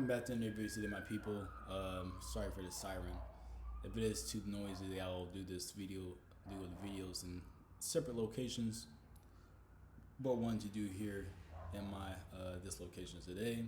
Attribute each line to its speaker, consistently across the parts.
Speaker 1: welcome back to another video today, my people. Sorry for the siren. If it is too noisy, I'll do the videos in separate locations. But one to do here in my this location today.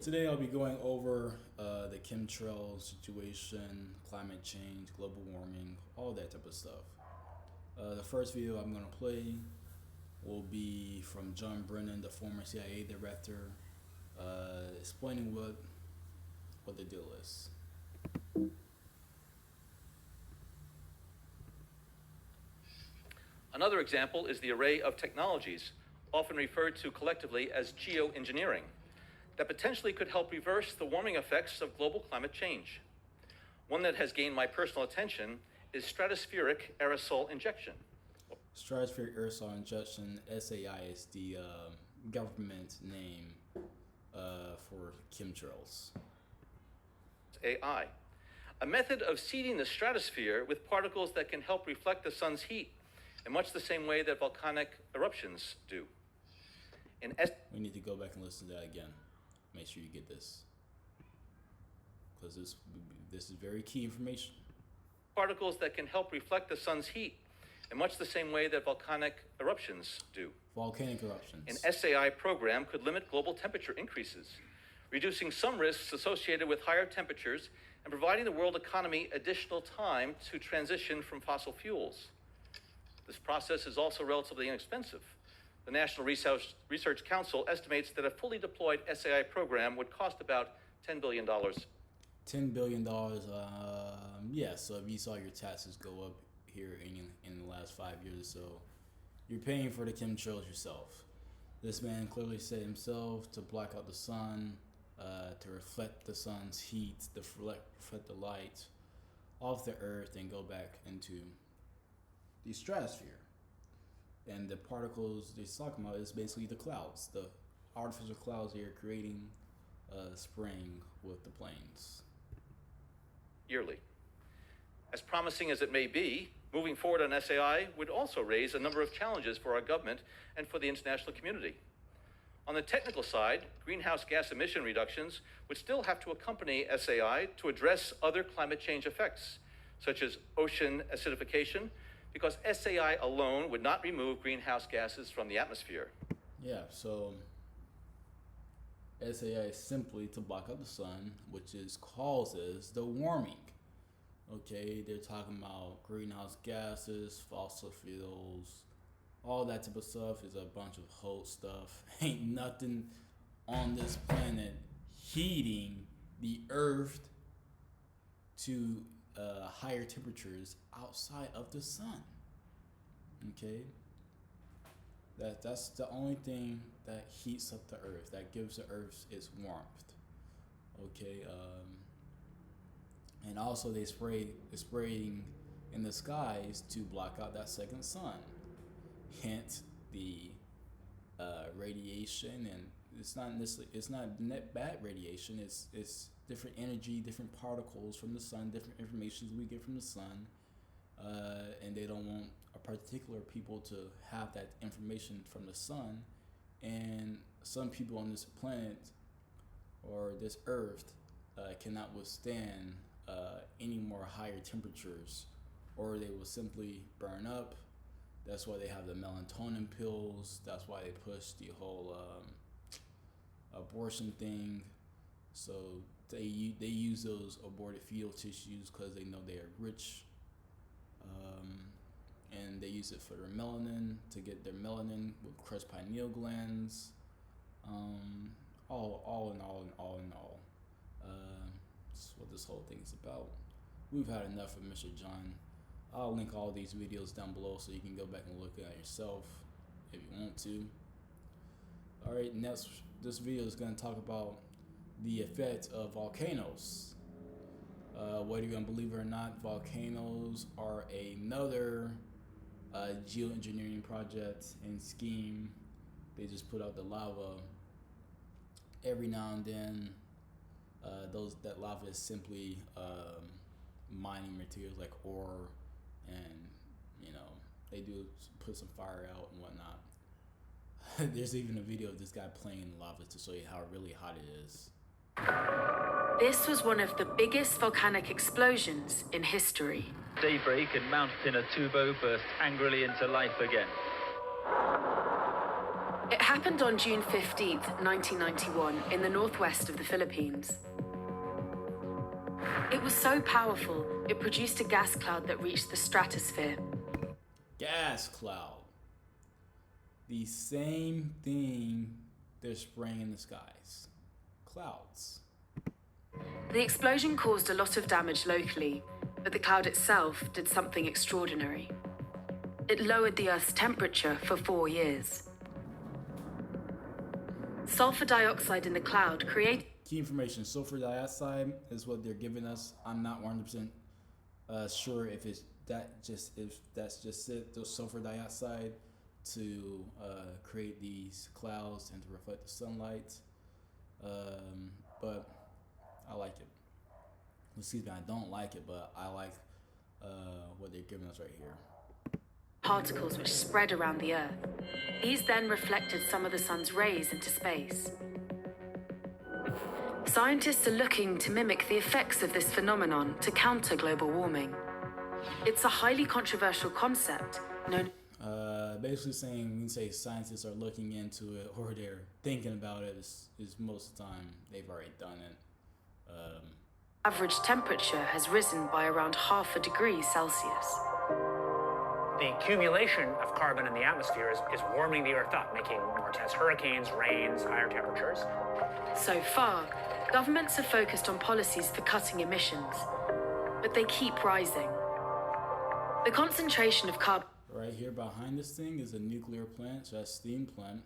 Speaker 1: Today I'll be going over the chemtrail situation, climate change, global warming, all that type of stuff. The first video I'm gonna play will be from John Brennan, the former CIA director, explaining what the deal is.
Speaker 2: Another example is the array of technologies, often referred to collectively as geoengineering, that potentially could help reverse the warming effects of global climate change. One that has gained my personal attention is stratospheric aerosol injection.
Speaker 1: Stratospheric aerosol injection, SAI, is the government name for chemtrails.
Speaker 2: AI, a method of seeding the stratosphere with particles that can help reflect the sun's heat in much the same way that volcanic eruptions do.
Speaker 1: We need to go back and listen to that again. Make sure you get this, because this is very key information.
Speaker 2: Particles that can help reflect the sun's heat in much the same way that volcanic eruptions do.
Speaker 1: Volcanic eruptions.
Speaker 2: An SAI program could limit global temperature increases, reducing some risks associated with higher temperatures and providing the world economy additional time to transition from fossil fuels. This process is also relatively inexpensive. The National Research Council estimates that a fully deployed SAI program would cost about $10 billion.
Speaker 1: $10 billion, yeah, so if you saw your taxes go up here in the last 5 years or so, you're paying for the chemtrails yourself. This man clearly said himself to block out the sun, to reflect the sun's heat, to reflect the light off the earth and go back into the stratosphere. And the particles they're talking about is basically the clouds, the artificial clouds they are creating, spraying with the planes.
Speaker 2: Yearly. As promising as it may be, moving forward on SAI would also raise a number of challenges for our government and for the international community. On the technical side, greenhouse gas emission reductions would still have to accompany SAI to address other climate change effects, such as ocean acidification, because SAI alone would not remove greenhouse gases from the atmosphere.
Speaker 1: Yeah, so SAI is simply to block out the sun, which causes the warming. Okay, they're talking about greenhouse gases, fossil fuels, all that type of stuff is a bunch of whole stuff. Ain't nothing on this planet heating the earth to higher temperatures outside of the sun. Okay, that's the only thing that heats up the earth, that gives the earth its warmth. Okay, and also they're spraying in the skies to block out that second sun. Hence the radiation, and it's not net bad radiation. It's different energy, different particles from the sun, different information we get from the sun, and they don't want a particular people to have that information from the sun. And some people on this planet or this earth cannot withstand any more higher temperatures, or they will simply burn up. That's why they have the melatonin pills. That's why they push the whole abortion thing. So they use those aborted fetal tissues because they know they are rich, and they use it for their melanin, to get their melanin with crushed pineal glands. All in all, that's what this whole thing is about. We've had enough of Mr. John. I'll link all these videos down below so you can go back and look at it yourself if you want to. Alright, next, this video is going to talk about the effect of volcanoes. Whether you're going to believe it or not, volcanoes are another geoengineering project and scheme. They just put out the lava every now and then. That lava is simply mining materials like ore, and they do put some fire out and whatnot. There's even a video of this guy playing in lava to show you how really hot it is.
Speaker 3: This was one of the biggest volcanic explosions in history.
Speaker 4: Daybreak and Mount Pinatubo burst angrily into life again.
Speaker 3: It happened on June 15th, 1991, in the northwest of the Philippines. It was so powerful, it produced a gas cloud that reached the stratosphere.
Speaker 1: Gas cloud. The same thing they're spraying in the skies. Clouds.
Speaker 3: The explosion caused a lot of damage locally, but the cloud itself did something extraordinary. It lowered the Earth's temperature for 4 years. Sulfur dioxide in the cloud created...
Speaker 1: Key information, sulfur dioxide is what they're giving us. I'm not 100% sure if that's just it, the sulfur dioxide to create these clouds and to reflect the sunlight. But I like it. Excuse me, I don't like it, but I like what they're giving us right here.
Speaker 3: Particles which spread around the Earth. These then reflected some of the sun's rays into space. Scientists are looking to mimic the effects of this phenomenon to counter global warming. It's a highly controversial concept known...
Speaker 1: Basically saying, when you say scientists are looking into it or they're thinking about it, is most of the time they've already done it.
Speaker 3: Average temperature has risen by around 0.5 degrees Celsius.
Speaker 5: The accumulation of carbon in the atmosphere is warming the Earth up, making more intense hurricanes, rains, higher temperatures.
Speaker 3: So far, governments have focused on policies for cutting emissions, but they keep rising. The concentration of carbon...
Speaker 1: Right here behind this thing is a nuclear plant, so that's steam plant.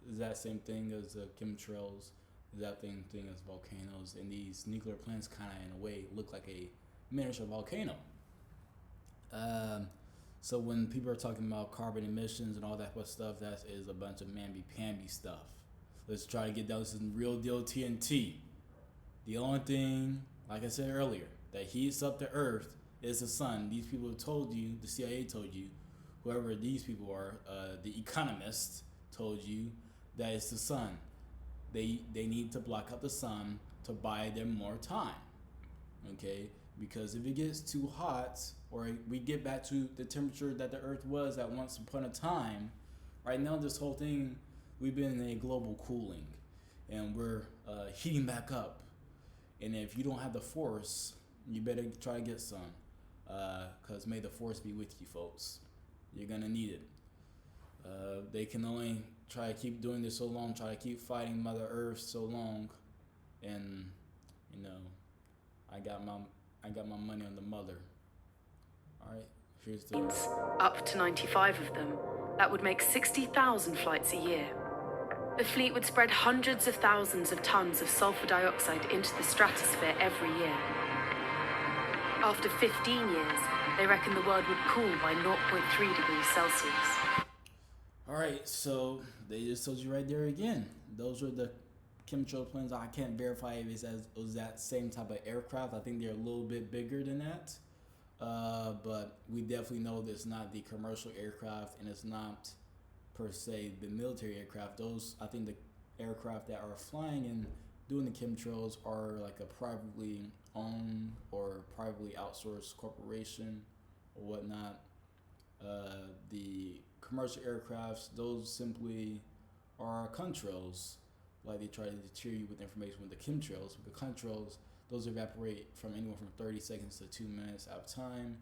Speaker 1: Is that same thing as the chemtrails? Is that same thing as volcanoes? And these nuclear plants kind of, in a way, look like a miniature volcano. So when people are talking about carbon emissions and all that stuff, that is a bunch of mamby-pamby stuff. Let's try to get down to some real deal TNT. The only thing, like I said earlier, that heats up the Earth is the sun. These people have told you, the CIA told you, whoever these people are, the economists told you that it's the sun. They need to block out the sun to buy them more time, okay? Because if it gets too hot, or we get back to the temperature that the Earth was at once upon a time, right now this whole thing, we've been in a global cooling, and we're heating back up. And if you don't have the force, you better try to get some, because may the force be with you, folks. You're gonna need it. They can only try to keep doing this so long, try to keep fighting Mother Earth so long, and you know, I got my money on the mother. All right, here's the...
Speaker 3: Up to 95 of them. That would make 60,000 flights a year. The fleet would spread hundreds of thousands of tons of sulfur dioxide into the stratosphere every year. After 15 years, they reckon the world would cool by 0.3 degrees Celsius.
Speaker 1: All right, so they just told you right there again. Those were the chemtrail planes. I can't verify if it was that same type of aircraft. I think they're a little bit bigger than that. But we definitely know that it's not the commercial aircraft, and it's not per se the military aircraft. Those, I think the aircraft that are flying and doing the chemtrails are like a privately owned or privately outsourced corporation or whatnot. The commercial aircrafts, those simply are contrails. Like they try to deter you with information with the chemtrails. With the contrails, those evaporate from anywhere from 30 seconds to 2 minutes at a time.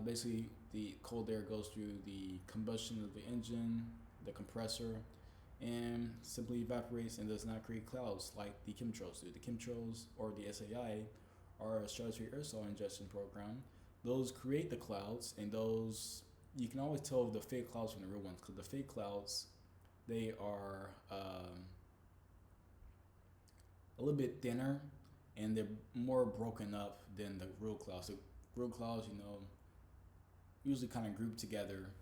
Speaker 1: Basically, the cold air goes through the combustion of the engine, the compressor, and simply evaporates and does not create clouds like the chemtrails do. The chemtrails, or the SAI, are a stratospheric aerosol ingestion program. Those create the clouds, and those, you can always tell the fake clouds from the real ones, because the fake clouds, they are a little bit thinner, and they're more broken up than the real clouds. The real clouds, you know, usually kind of group together,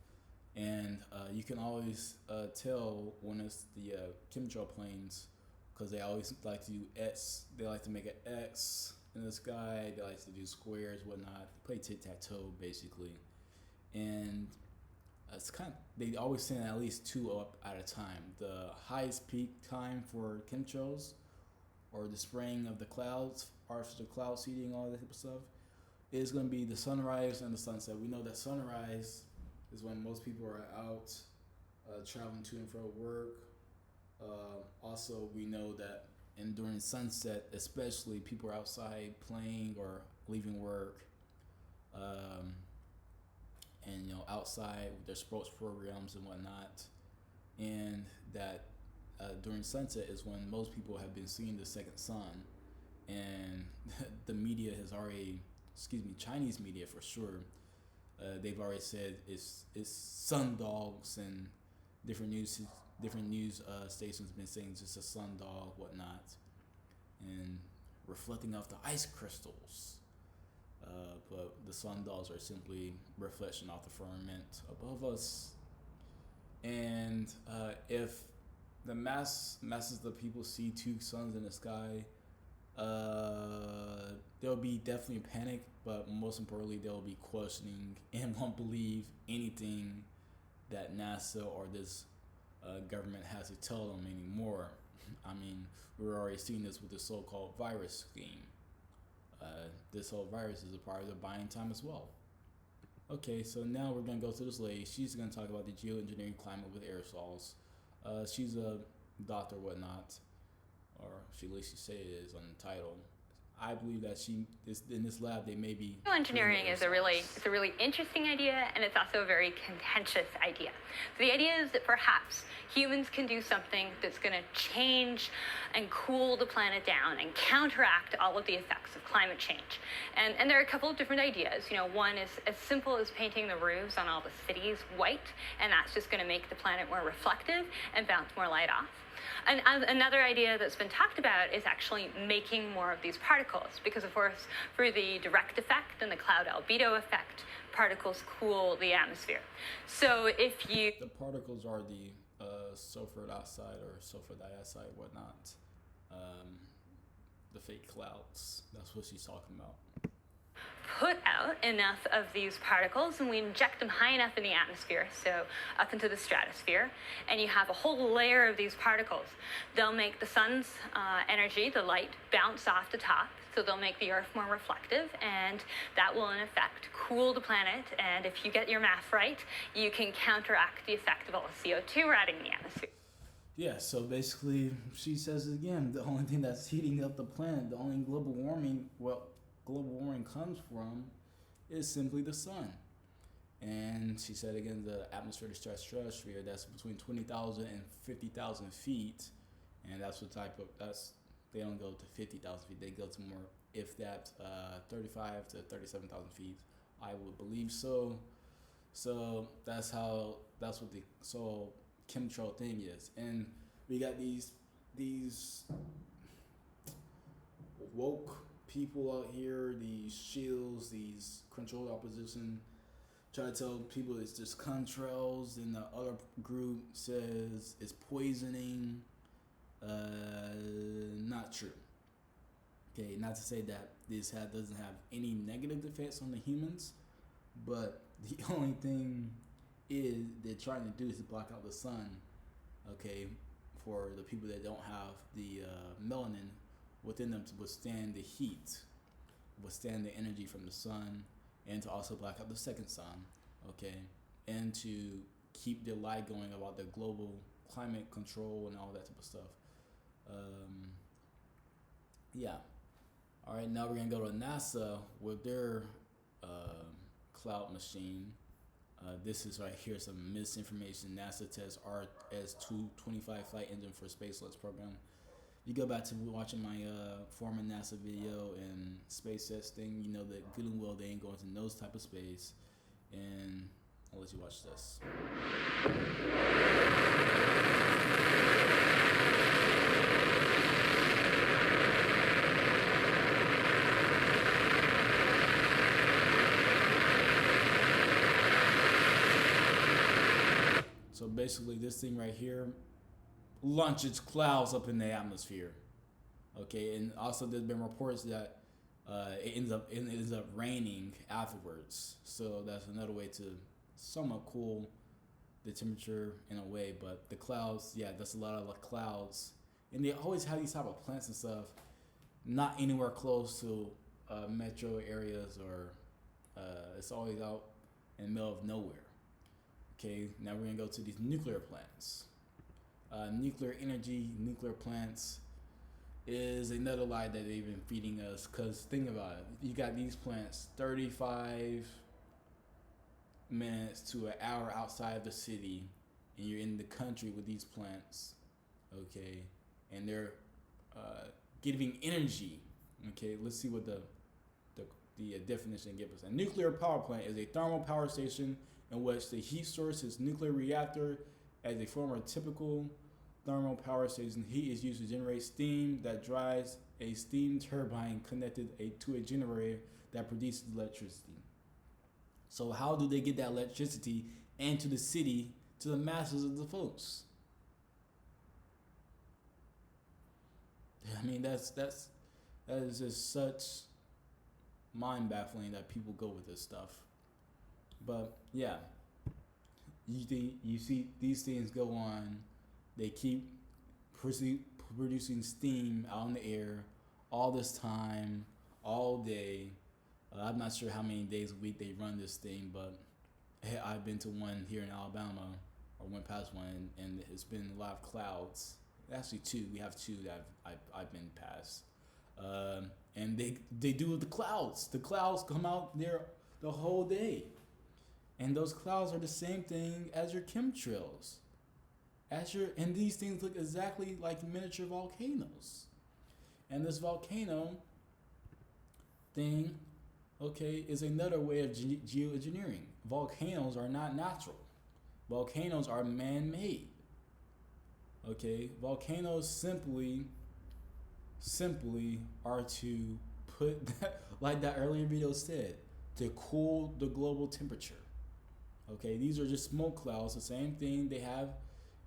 Speaker 1: and you can always tell when it's the chemtrail planes, because they always like to do X. They like to make an X in the sky. They like to do squares, whatnot. Play tic-tac-toe, basically, and it's kind of, they always send at least 2 up at a time. The highest peak time for chemtrails or the spraying of the clouds, artificial cloud seeding, all that type of stuff, is going to be the sunrise and the sunset. We know that sunrise is when most people are out traveling to and fro work. Also, we know that during sunset, especially, people are outside playing or leaving work, and outside with their sports programs and whatnot, and that during sunset is when most people have been seeing the second sun, and the media has already, Chinese media for sure, they've already said it's sun dogs, and different news stations have been saying it's just a sun dog, whatnot, and reflecting off the ice crystals. But the sun dogs are simply reflection off the firmament above us. And if the masses of people see two suns in the sky, there'll be definitely panic, but most importantly, they'll be questioning and won't believe anything that NASA or this government has to tell them anymore. I mean, we're already seeing this with the so-called virus scheme. This whole virus is a part of the buying time as well. Okay, so now we're going to go to this lady. She's going to talk about the geoengineering climate with aerosols. She's a doctor, whatnot, or at least she say it is on the title. I believe that she is in this lab. They may be.
Speaker 6: Geoengineering is a really interesting idea, and it's also a very contentious idea. So the idea is that perhaps humans can do something that's going to change and cool the planet down and counteract all of the effects of climate change. And there are a couple of different ideas. One is as simple as painting the roofs on all the cities white, and that's just going to make the planet more reflective and bounce more light off. And another idea that's been talked about is actually making more of these particles, because of course, through the direct effect and the cloud albedo effect, particles cool the atmosphere. So if you...
Speaker 1: The particles are the sulfur dioxide or sulfur dioxide, whatnot. The fake clouds. That's what she's talking about.
Speaker 6: Put out enough of these particles and we inject them high enough in the atmosphere, so up into the stratosphere, and you have a whole layer of these particles. They'll make the sun's energy, the light, bounce off the top, so they'll make the Earth more reflective, and that will in effect cool the planet, and if you get your math right, you can counteract the effect of all the CO2 riding in the atmosphere.
Speaker 1: Yeah, so basically, she says it again, the only thing that's heating up the planet, the only global warming comes from is simply the sun. And she said again, the atmosphere to stratosphere, that's between 20,000 and 50,000 feet, and that's what type of, they don't go to 50,000 feet, they go to more, if that, 35 to 37,000 feet, I would believe so. So that's what the chemtrail thing is. And we got these woke people out here, these shields, these controlled opposition, try to tell people it's just chemtrails, and the other group says it's poisoning. Not true. Okay, not to say that this doesn't have any negative effects on the humans, but the only thing is they're trying to do is to block out the sun. Okay, for the people that don't have the melanin within them to withstand the heat, withstand the energy from the sun, and to also block out the second sun, okay, and to keep the light going about the global climate control and all that type of stuff. Yeah. All right, now we're gonna go to NASA with their cloud machine. This is right here, some misinformation. NASA tests RS-225 flight engine for SpaceX program. You go back to watching my former NASA video and SpaceX thing, you know that good and well they ain't going to no type of space. And I'll let you watch this. So basically this thing right here launches clouds up in the atmosphere. Okay, and also there's been reports that it ends up raining afterwards. So that's another way to somewhat cool the temperature in a way. But the clouds, yeah, that's a lot of clouds and they always have these type of plants and stuff, not anywhere close to metro areas, or it's always out in the middle of nowhere. Okay, now we're gonna go to these nuclear plants. Nuclear energy, nuclear plants is another lie that they've been feeding us. Cause think about it, you got these plants 35 minutes to an hour outside of the city, and you're in the country with these plants, okay, and they're giving energy. Okay, let's see what the definition gives us. A nuclear power plant is a thermal power station in which the heat source is nuclear reactor. As a form of typical thermal power station, heat is used to generate steam that drives a steam turbine connected to a generator that produces electricity. So how do they get that electricity into the city to the masses of the folks? I mean, that is just such mind baffling that people go with this stuff. But yeah, you see these things go on. They keep producing steam out in the air all this time, all day. I'm not sure how many days a week they run this thing, but hey, I've been to one here in Alabama, or went past one, and it's been a lot of clouds. Actually, two. We have two that I've been past, and they do the clouds. The clouds come out there the whole day, and those clouds are the same thing as your chemtrails. And these things look exactly like miniature volcanoes. And this volcano thing, okay, is another way of geoengineering. Volcanoes are not natural. Volcanoes are man-made. Okay, volcanoes simply are to put that, like that earlier video said, to cool the global temperature. Okay, these are just smoke clouds, the same thing they have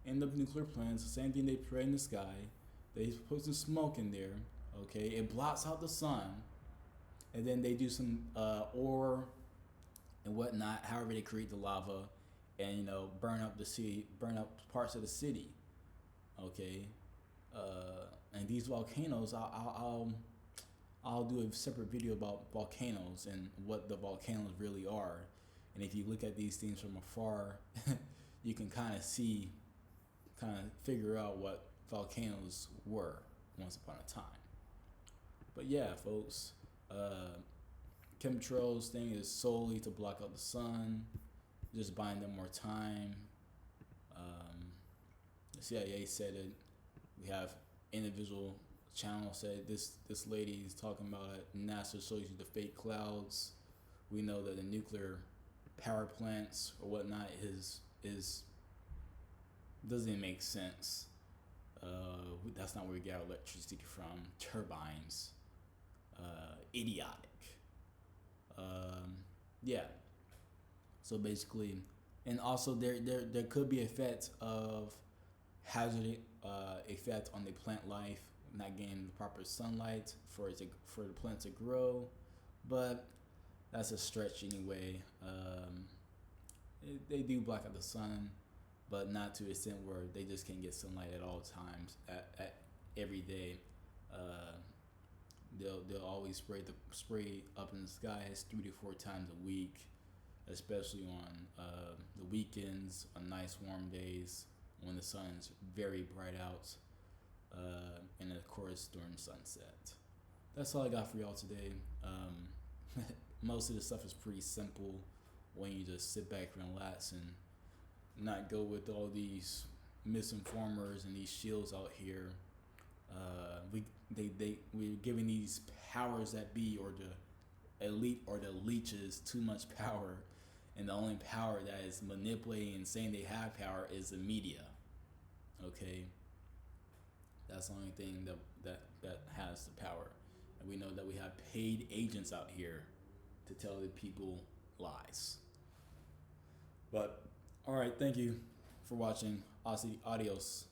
Speaker 1: in the nuclear plants, the same thing they put in the sky. They put some smoke in there. Okay, it blocks out the sun, and then they do some ore and whatnot. However, they create the lava, and burn up the city, burn up parts of the city. Okay, and these volcanoes, I'll do a separate video about volcanoes and what the volcanoes really are. And if you look at these things from afar, you can kind of figure out what volcanoes were once upon a time. But yeah, folks, chemtrails thing is solely to block out the sun, just buying them more time. The CIA said it. We have individual channels said this lady is talking about it. NASA shows you the fake clouds. We know that the nuclear power plants or whatnot is doesn't make sense. That's not where we get our electricity from. Turbines. Idiotic. Yeah. So basically, and also there could be effect of hazard effect on the plant life, not getting the proper sunlight for the plant to grow, but that's a stretch anyway. They do block out the sun, but not to the extent where they just can't get sunlight at all times, at every day. They'll always spray up in the skies 3 to 4 times a week, especially on the weekends, on nice warm days when the sun's very bright out, and of course during sunset. That's all I got for y'all today. Most of the stuff is pretty simple when you just sit back, relax, and not go with all these misinformers and these shields out here. We're giving these powers that be, or the elite or the leeches, too much power, and the only power that is manipulating and saying they have power is the media. Okay, that's the only thing that has the power, and we know that we have paid agents out here to tell the people lies. But all right, thank you for watching. Adios.